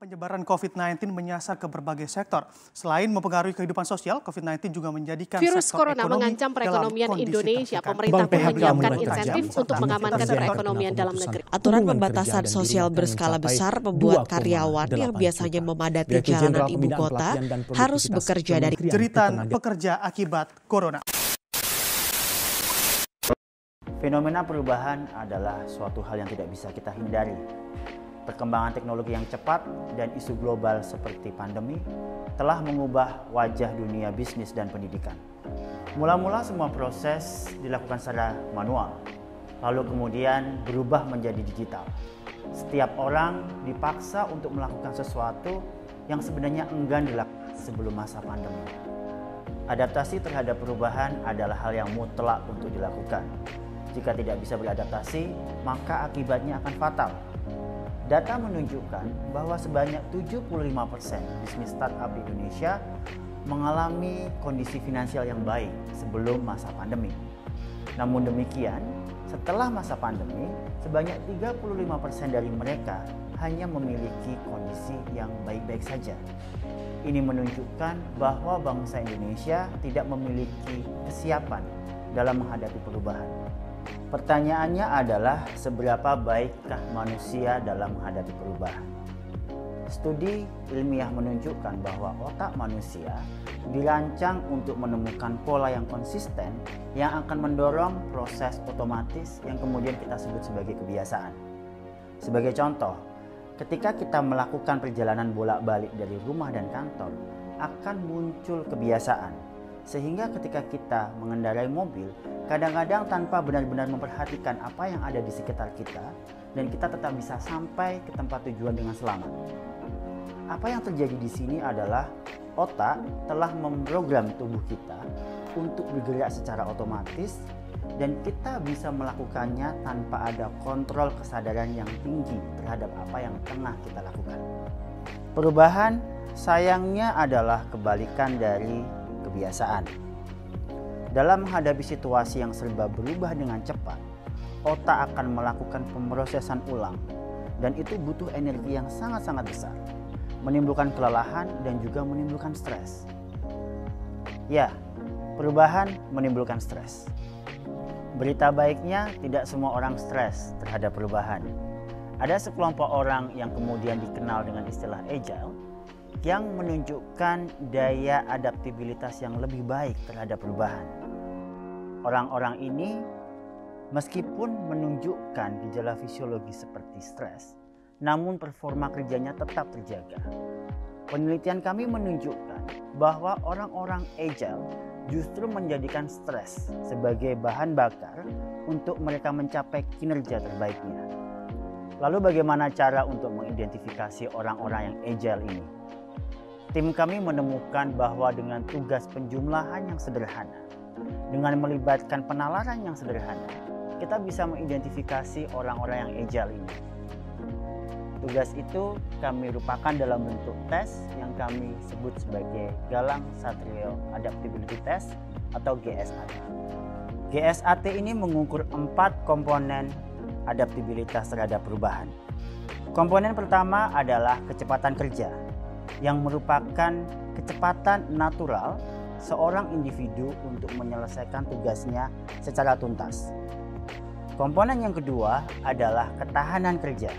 Penyebaran COVID-19 menyasar ke berbagai sektor. Selain mempengaruhi kehidupan sosial, COVID-19 juga menjadikan Virus sektor corona ekonomi mengancam perekonomian dalam kondisi Indonesia. tertekan. Pemerintah pun menyiapkan PHK insentif untuk mengamankan perekonomian dalam negeri. Aturan pembatasan sosial berskala besar membuat karyawan yang biasanya memadati jalanan ibu kota harus bekerja dari Jeritan pekerja akibat corona. Fenomena perubahan adalah suatu hal yang tidak bisa kita hindari. Perkembangan teknologi yang cepat dan isu global seperti pandemi telah mengubah wajah dunia bisnis dan pendidikan. Mula-mula semua proses dilakukan secara manual, lalu kemudian berubah menjadi digital. Setiap orang dipaksa untuk melakukan sesuatu yang sebenarnya enggan dilakukan sebelum masa pandemi. Adaptasi terhadap perubahan adalah hal yang mutlak untuk dilakukan. Jika tidak bisa beradaptasi, maka akibatnya akan fatal. Data menunjukkan bahwa sebanyak 75% bisnis startup di Indonesia mengalami kondisi finansial yang baik sebelum masa pandemi. Namun demikian, setelah masa pandemi, sebanyak 35% dari mereka hanya memiliki kondisi yang baik-baik saja. Ini menunjukkan bahwa bangsa Indonesia tidak memiliki kesiapan dalam menghadapi perubahan. Pertanyaannya adalah seberapa baikkah manusia dalam menghadapi perubahan? Studi ilmiah menunjukkan bahwa otak manusia dirancang untuk menemukan pola yang konsisten yang akan mendorong proses otomatis yang kemudian kita sebut sebagai kebiasaan. Sebagai contoh, ketika kita melakukan perjalanan bolak-balik dari rumah dan kantor, akan muncul kebiasaan. Sehingga ketika kita mengendarai mobil, kadang-kadang tanpa benar-benar memperhatikan apa yang ada di sekitar kita, dan kita tetap bisa sampai ke tempat tujuan dengan selamat. Apa yang terjadi di sini adalah otak telah memprogram tubuh kita untuk bergerak secara otomatis, dan kita bisa melakukannya tanpa ada kontrol kesadaran yang tinggi terhadap apa yang tengah kita lakukan. Perubahan sayangnya adalah kebalikan dari kebiasaan. Dalam menghadapi situasi yang serba berubah dengan cepat, otak akan melakukan pemrosesan ulang, dan itu butuh energi yang sangat-sangat besar, menimbulkan kelelahan dan juga menimbulkan stres. Ya, perubahan menimbulkan stres. Berita baiknya, tidak semua orang stres terhadap perubahan. Ada sekelompok orang yang kemudian dikenal dengan istilah agile, yang menunjukkan daya adaptabilitas yang lebih baik terhadap perubahan. Orang-orang ini meskipun menunjukkan gejala fisiologi seperti stres, namun performa kerjanya tetap terjaga. Penelitian kami menunjukkan bahwa orang-orang agile justru menjadikan stres sebagai bahan bakar untuk mereka mencapai kinerja terbaiknya. Lalu bagaimana cara untuk mengidentifikasi orang-orang yang agile ini? Tim kami menemukan bahwa dengan tugas penjumlahan yang sederhana, dengan melibatkan penalaran yang sederhana, kita bisa mengidentifikasi orang-orang yang agile ini. Tugas itu kami rupakan dalam bentuk tes yang kami sebut sebagai Galang Satrio Adaptability Test atau GSAT. GSAT ini mengukur 4 komponen adaptabilitas terhadap perubahan. Komponen pertama adalah kecepatan kerja, yang merupakan kecepatan natural seorang individu untuk menyelesaikan tugasnya secara tuntas. Komponen yang kedua adalah ketahanan kerja,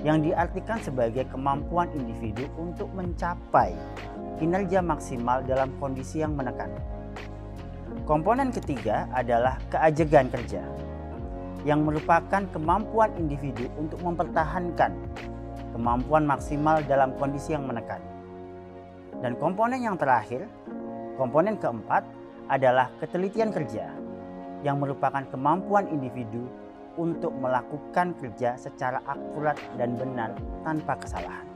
yang diartikan sebagai kemampuan individu untuk mencapai kinerja maksimal dalam kondisi yang menekan. Komponen ketiga adalah keajegan kerja, yang merupakan kemampuan individu untuk mempertahankan kemampuan maksimal dalam kondisi yang menekan. Dan komponen yang terakhir, komponen keempat adalah ketelitian kerja, yang merupakan kemampuan individu untuk melakukan kerja secara akurat dan benar tanpa kesalahan.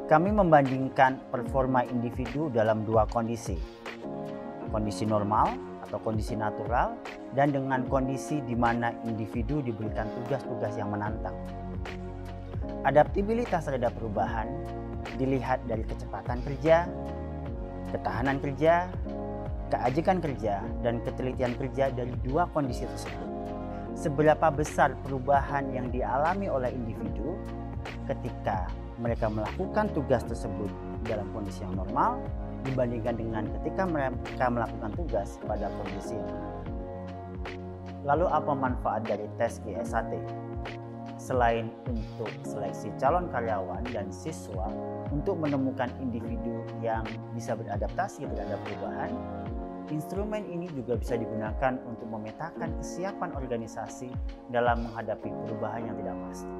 Kami membandingkan performa individu dalam 2 kondisi. Kondisi normal atau kondisi natural, dan dengan kondisi di mana individu diberikan tugas-tugas yang menantang. Adaptabilitas terhadap perubahan dilihat dari kecepatan kerja, ketahanan kerja, keajegan kerja, dan ketelitian kerja dari 2 kondisi tersebut. Seberapa besar perubahan yang dialami oleh individu ketika mereka melakukan tugas tersebut dalam kondisi yang normal dibandingkan dengan ketika mereka melakukan tugas pada kondisi yang benar. Lalu apa manfaat dari tes GSAT? Selain untuk seleksi calon karyawan dan siswa untuk menemukan individu yang bisa beradaptasi terhadap perubahan, instrumen ini juga bisa digunakan untuk memetakan kesiapan organisasi dalam menghadapi perubahan yang tidak pasti.